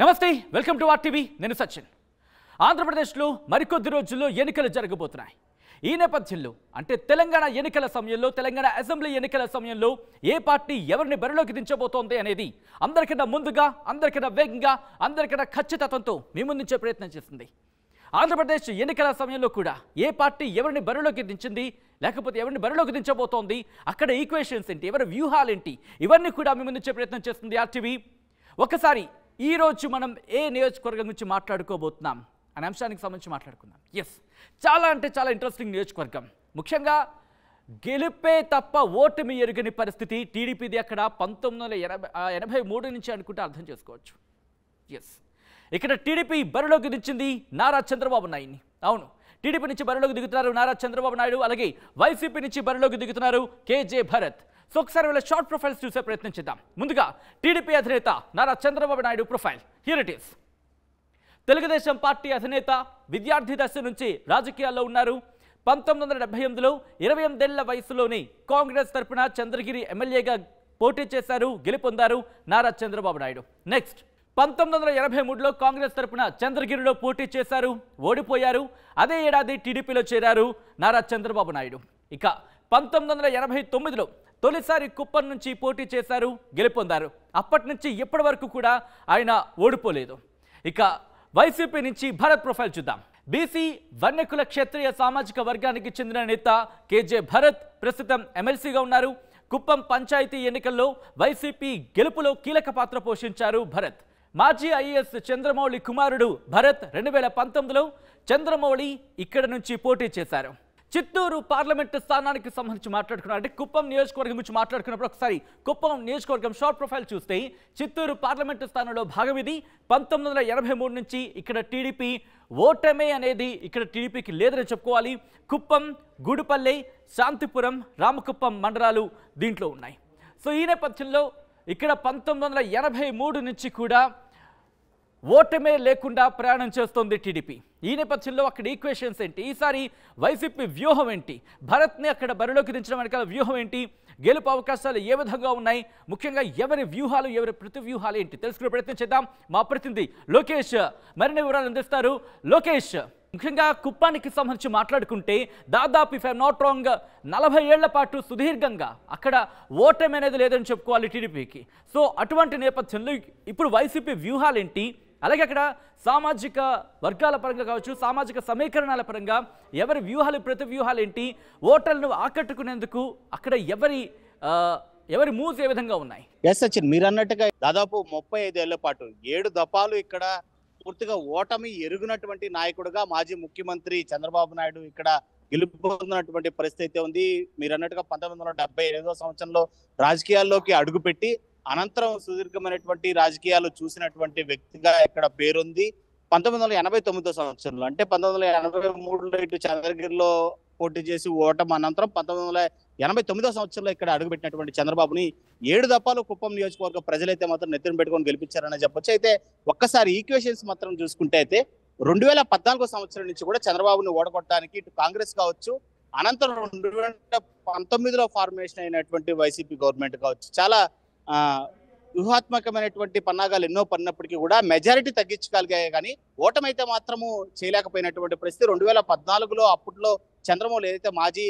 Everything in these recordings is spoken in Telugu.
నమస్తే వెల్కమ్ టు ఆర్టీవీ నేను సచిన్ ఆంధ్రప్రదేశ్లో మరికొద్ది రోజుల్లో ఎన్నికలు జరగబోతున్నాయి ఈ నేపథ్యంలో అంటే తెలంగాణ ఎన్నికల సమయంలో తెలంగాణ అసెంబ్లీ ఎన్నికల సమయంలో ఏ పార్టీ ఎవరిని బరిలోకి దించబోతోంది అనేది అందరికన్నా ముందుగా అందరికన్నా వేగంగా అందరికన్నా ఖచ్చితత్వంతో మీ ముందుంచే ప్రయత్నం చేస్తుంది ఆంధ్రప్రదేశ్ ఎన్నికల సమయంలో కూడా ఏ పార్టీ ఎవరిని బరిలోకి దించింది లేకపోతే ఎవరిని బరిలోకి దించబోతోంది అక్కడ ఈక్వేషన్స్ ఏంటి ఎవరి వ్యూహాలు ఏంటి ఇవన్నీ కూడా మీ ముందుంచే ప్రయత్నం చేస్తుంది ఆర్టీవీ ఒకసారి ఈ రోజు మనం ఏ నియోజకవర్గం గురించి మాట్లాడుకోబోతున్నాం అనే అంశానికి సంబంధించి మాట్లాడుకుందాం ఎస్ చాలా అంటే చాలా ఇంట్రెస్టింగ్ నియోజకవర్గం ముఖ్యంగా గెలుపే తప్ప ఓటమి ఎరుగని పరిస్థితి టీడీపీది అక్కడ 1983 నుంచి అనుకుంటే అర్థం చేసుకోవచ్చు ఎస్ ఇక్కడ టీడీపీ బరిలోకి దించింది నారా చంద్రబాబు నాయుడిని అవును టీడీపీ నుంచి బరిలోకి దిగుతున్నారు నారా చంద్రబాబు నాయుడు అలాగే వైసీపీ నుంచి బరిలోకి దిగుతున్నారు కేజే భరత్ సో ఒకసారి వీళ్ళ షార్ట్ ప్రొఫైల్స్ చూసే ప్రయత్నం చేద్దాం ముందుగా టీడీపీ అధినేత Nara Chandrababu Naidu profile here it is Telugu Desam party అధినేత విద్యార్థి దశ నుంచి రాజకీయాల్లో ఉన్నారు 1978లో 28 ఏళ్ల వయసులోనే కాంగ్రెస్ తరపున చంద్రగిరి ఎమ్మెల్యేగా పోటీ చేశారు గెలుపొందారు నారా చంద్రబాబు నాయుడు నెక్స్ట్ 1983లో కాంగ్రెస్ తరపున చంద్రగిరిలో పోటీ చేశారు ఓడిపోయారు అదే ఏడాది టీడీపీలో చేరారు నారా చంద్రబాబు నాయుడు ఇక 1989లో తొలిసారి కుప్పం నుంచి పోటీ చేశారు గెలుపొందారు అప్పటి నుంచి ఇప్పటి వరకు కూడా ఆయన ఓడిపోలేదు ఇక వైసీపీ నుంచి భరత్ ప్రొఫైల్ చూద్దాం బీసీ వన్యకుల క్షత్రియ సామాజిక వర్గానికి చెందిన నేత కేజే భరత్ ప్రస్తుతం ఎమ్మెల్సీగా ఉన్నారు కుప్పం పంచాయతీ ఎన్నికల్లో వైసీపీ గెలుపులో కీలక పాత్ర పోషించారు భరత్ మాజీ ఐఏఎస్ చంద్రమౌళి కుమారుడు భరత్ 2019లో చంద్రమౌళి ఇక్కడ నుంచి పోటీ చేశారు చిత్తూరు పార్లమెంటు స్థానానికి సంబంధించి మాట్లాడుకున్నారు అంటే కుప్పం నియోజకవర్గం గురించి మాట్లాడుకున్నప్పుడు ఒకసారి కుప్పం నియోజకవర్గం షార్ట్ ప్రొఫైల్ చూస్తే చిత్తూరు పార్లమెంటు స్థానంలో భాగం ఇది 1983 నుంచి ఇక్కడ టీడీపీ ఓటమే అనేది ఇక్కడ టీడీపీకి లేదని చెప్పుకోవాలి కుప్పం గూడుపల్లె శాంతిపురం రామకుప్పం మండలాలు దీంట్లో ఉన్నాయి సో ఈ నేపథ్యంలో ఇక్కడ 1983 నుంచి కూడా ఓటమే లేకుండా ప్రయాణం చేస్తోంది టీడీపీ ఈ నేపథ్యంలో అక్కడ ఈక్వేషన్స్ ఏంటి ఈసారి వైసీపీ వ్యూహం ఏంటి భరత్ని అక్కడ బరిలోకి దించడం వెనకాల వ్యూహం ఏంటి గెలుపు అవకాశాలు ఏ విధంగా ఉన్నాయి ముఖ్యంగా ఎవరి వ్యూహాలు ఎవరి ప్రతి వ్యూహాలు ఏంటి తెలుసుకునే ప్రయత్నం చేద్దాం మా ప్రతినిధి లోకేష్ మరిన్ని వివరాలు అందిస్తారు లోకేష్ ముఖ్యంగా కుప్పానికి సంబంధించి మాట్లాడుకుంటే దాదాపు ఇఫ్ ఐఎమ్ నాట్ రాంగ్ 40 ఏళ్ల పాటు సుదీర్ఘంగా అక్కడ ఓటమి అనేది లేదని చెప్పుకోవాలి టీడీపీకి సో అటువంటి నేపథ్యంలో ఇప్పుడు వైసీపీ వ్యూహాలు ఏంటి అలాగే అక్కడ సామాజిక వర్గాల పరంగా కావచ్చు సామాజిక సమీకరణాల పరంగా ఎవరి వ్యూహాలు ప్రతి వ్యూహాలు ఏంటి ఓటర్లను ఆకట్టుకునేందుకు అక్కడ ఎవరి మూవ్స్ ఏ విధంగా ఉన్నాయి ఎస్ సచిన్ మీరు అన్నట్టుగా దాదాపు 35 ఏళ్ల పాటు 7 దఫాలు ఇక్కడ పూర్తిగా ఓటమి ఎరుగునటువంటి నాయకుడుగా మాజీ ముఖ్యమంత్రి చంద్రబాబు నాయుడు ఇక్కడ గెలుపొందినటువంటి పరిస్థితి ఉంది మీరు అన్నట్టుగా 1978వ సంవత్సరంలో రాజకీయాల్లోకి అడుగుపెట్టి అనంతరం సుదీర్ఘమైనటువంటి రాజకీయాలు చూసినటువంటి వ్యక్తిగా ఇక్కడ పేరుంది 1989 సంవత్సరంలో అంటే 1983లో ఇటు చంద్రగిరిలో పోటీ చేసి ఓటమి అనంతరం 1989 సంవత్సరంలో ఇక్కడ అడుగుపెట్టినటువంటి చంద్రబాబుని 7 దఫాలు కుప్పం నియోజకవర్గ ప్రజలైతే మాత్రం నెత్తిన పెట్టుకొని గెలిపించారని చెప్పొచ్చు అయితే ఒక్కసారి ఈక్వేషన్స్ మాత్రం చూసుకుంటే అయితే 2014 సంవత్సరం నుంచి కూడా చంద్రబాబుని ఓడగొట్టడానికి ఇటు కాంగ్రెస్ కావచ్చు అనంతరం 2019లో ఫార్మేషన్ అయినటువంటి వైసీపీ గవర్నమెంట్ కావచ్చు చాలా వ్యూహాత్మకమైనటువంటి పన్నాగాలు ఎన్నో పడినప్పటికీ కూడా మెజారిటీ తగ్గించగలిగాయి కానీ ఓటమైతే మాత్రము చేయలేకపోయినటువంటి పరిస్థితి 2014లో అప్పట్లో చంద్రమౌళి ఏదైతే మాజీ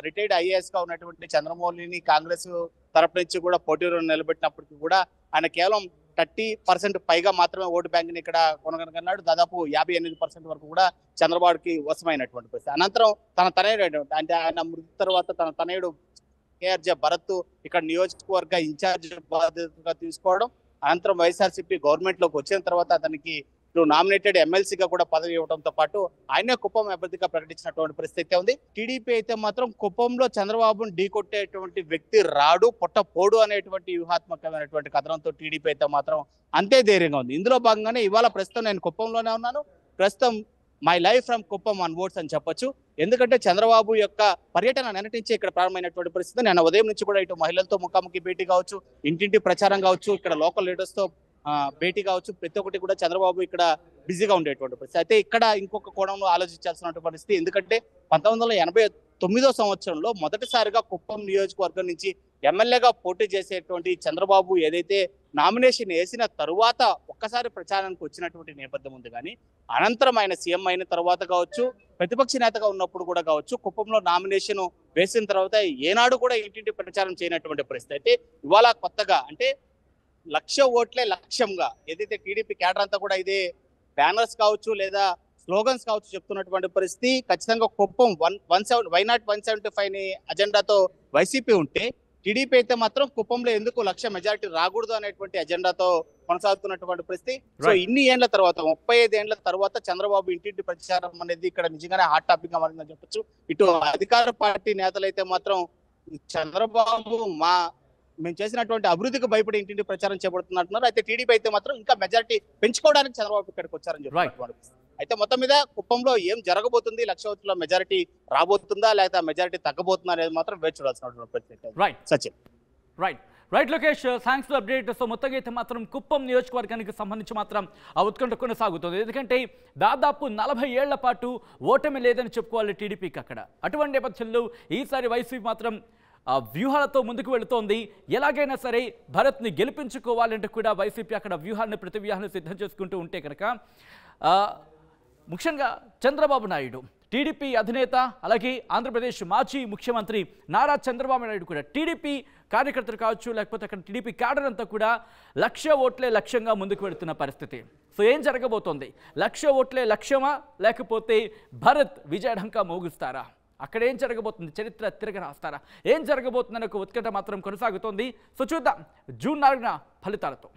రిటైర్డ్ ఐఏఎస్ గా ఉన్నటువంటి చంద్రమౌళిని కాంగ్రెస్ తరపు నుంచి కూడా పోటీలో నిలబెట్టినప్పటికీ కూడా ఆయన కేవలం 30% పైగా మాత్రమే ఓటు బ్యాంక్ ని ఇక్కడ కొనగలిగినాడు దాదాపు 58% వరకు కూడా చంద్రబాబుకి వశమైనటువంటి పరిస్థితి అనంతరం తన తనయుడు అంటే ఆయన మృతి తర్వాత తన తనయుడు కేఆర్జే భరత్ ఇక్కడ నియోజకవర్గ ఇన్ఛార్జ్ బాధ్యతగా తీసుకోవడం అనంతరం వైఎస్ఆర్సీపీ గవర్నమెంట్ లోకి వచ్చిన తర్వాత అతనికి నామినేటెడ్ ఎమ్మెల్సీగా కూడా పదవి ఇవ్వడంతో పాటు ఆయనే కుప్పం అభ్యర్థిగా ప్రకటించినటువంటి పరిస్థితి ఉంది టీడీపీ అయితే మాత్రం కుప్పంలో చంద్రబాబును ఢీకొట్టేటువంటి వ్యక్తి రాడు పొట్టపోడు అనేటువంటి వ్యూహాత్మకమైనటువంటి కథనంతో టీడీపీ అయితే మాత్రం అంతే ధైర్యంగా ఉంది ఇందులో భాగంగానే ఇవాళ ప్రస్తుతం నేను కుప్పంలోనే ఉన్నాను ప్రస్తుతం my life from Kuppam on words అని చెప్పొచ్చు ఎందుకంటే చంద్రబాబు యొక్క పర్యటన నిన్నటించి ఇక్కడ ప్రారంభమైనటువంటి పరిస్థితి నేను ఉదయం నుంచి కూడా ఇటు మహిళలతో ముఖాముఖి భేటీ కావచ్చు ఇంటింటి ప్రచారం కావచ్చు ఇక్కడ లోకల్ లీడర్స్ తో భేటీ కావచ్చు ప్రతి ఒక్కటి కూడా చంద్రబాబు ఇక్కడ బిజీగా ఉండేటువంటి పరిస్థితి అయితే ఇక్కడ ఇంకొక కోణంలో ఆలోచించాల్సిన పరిస్థితి ఎందుకంటే 1989 సంవత్సరంలో మొదటిసారిగా కుప్పం నియోజకవర్గం నుంచి ఎమ్మెల్యేగా పోటీ చేసేటువంటి చంద్రబాబు ఏదైతే నామినేషన్ వేసిన తరువాత ఒక్కసారి ప్రచారానికి వచ్చినటువంటి నేపథ్యం ఉంది. కానీ అనంతరం ఆయన సీఎం అయిన తర్వాత కావచ్చు, ప్రతిపక్ష నేతగా ఉన్నప్పుడు కూడా కావచ్చు, కుప్పంలో నామినేషన్ వేసిన తర్వాత ఏనాడు కూడా ఇంటింటి ప్రచారం చేయనటువంటి పరిస్థితి. అయితే ఇవాళ కొత్తగా అంటే 1,00,000 ఓట్లే లక్ష్యంగా ఏదైతే టీడీపీ కేడర్ అంతా కూడా ఇదే బ్యానర్స్ కావచ్చు లేదా స్లోగన్స్ కావచ్చు చెప్తున్నటువంటి పరిస్థితి. ఖచ్చితంగా కుప్పం వైనాట్ 175 అజెండాతో వైసీపీ ఉంటే, టీడీపీ అయితే మాత్రం కుప్పంలో ఎందుకు 1,00,000 మెజారిటీ రాకూడదు అనేటువంటి అజెండాతో కొనసాగుతున్నటువంటి పరిస్థితి. సో ఇన్ని ఏళ్ల తర్వాత 35 ఏళ్ల తర్వాత చంద్రబాబు ఇంటింటి ప్రచారం అనేది ఇక్కడ నిజంగానే హాట్ టాపిక్ గా మారిందని చెప్పొచ్చు. ఇటు అధికార పార్టీ నేతలైతే మాత్రం చంద్రబాబు మేము చేసినటువంటి అభివృద్ధికి భయపడి ఇంటింటి ప్రచారం చేపడుతున్నట్టున్నారు. అయితే టీడీపీ అయితే మాత్రం ఇంకా మెజారిటీ పెంచుకోవడానికి చంద్రబాబు ఇక్కడికి వచ్చారని చెప్తున్నారు. అయితే మొత్తం మీద కుప్పంలో ఏం జరగబోతుంది, 1,00,000 ఓట్ల మెజారిటీ రాబోతుందా లేకపోతే మెజారిటీ తగ్గబోతుందా అనేది మాత్రం వేచి చూడాల్సినటువంటి పరిస్థితి. Sachin right Lokesh, thanks for update. So మొత్తంగా అయితే మాత్రం కుప్పం నియోజకవర్గానికి సంబంధించి మాత్రం ఆ ఉత్కంఠ కొనసాగుతుంది. ఎందుకంటే దాదాపు 40 ఏళ్ల పాటు ఓటమి లేదని చెప్పుకోవాలి టీడీపీకి అక్కడ. అటువంటి నేపథ్యంలో ఈసారి వైసీపీ మాత్రం వ్యూహాలతో ముందుకు వెళుతోంది. ఎలాగైనా సరే భరత్ని గెలిపించుకోవాలంటే కూడా వైసీపీ అక్కడ ప్రతి వ్యూహాన్ని సిద్ధం చేసుకుంటూ ఉంటే కనుక ముఖ్యంగా చంద్రబాబు నాయుడు టీడీపీ అధినేత, అలాగే ఆంధ్రప్రదేశ్ మాజీ ముఖ్యమంత్రి నారా చంద్రబాబు నాయుడు కూడా టీడీపీ కార్యకర్తలు కావచ్చు, లేకపోతే అక్కడ టీడీపీ క్యాడర్ అంతా కూడా 1,00,000 ఓట్లే లక్ష్యంగా ముందుకు వెళుతున్న పరిస్థితి. సో ఏం జరగబోతోంది? 1,00,000 ఓట్లే లక్ష్యమా, లేకపోతే భరత్ విజయఢంకా మోగిస్తారా? అక్కడ ఏం జరగబోతుంది? చరిత్ర తిరగ రాస్తారా? ఏం జరగబోతుందనే ఒక ఉత్కంఠ మాత్రం కొనసాగుతోంది. సో చూద్దాం జూన్ 4న ఫలితాలతో.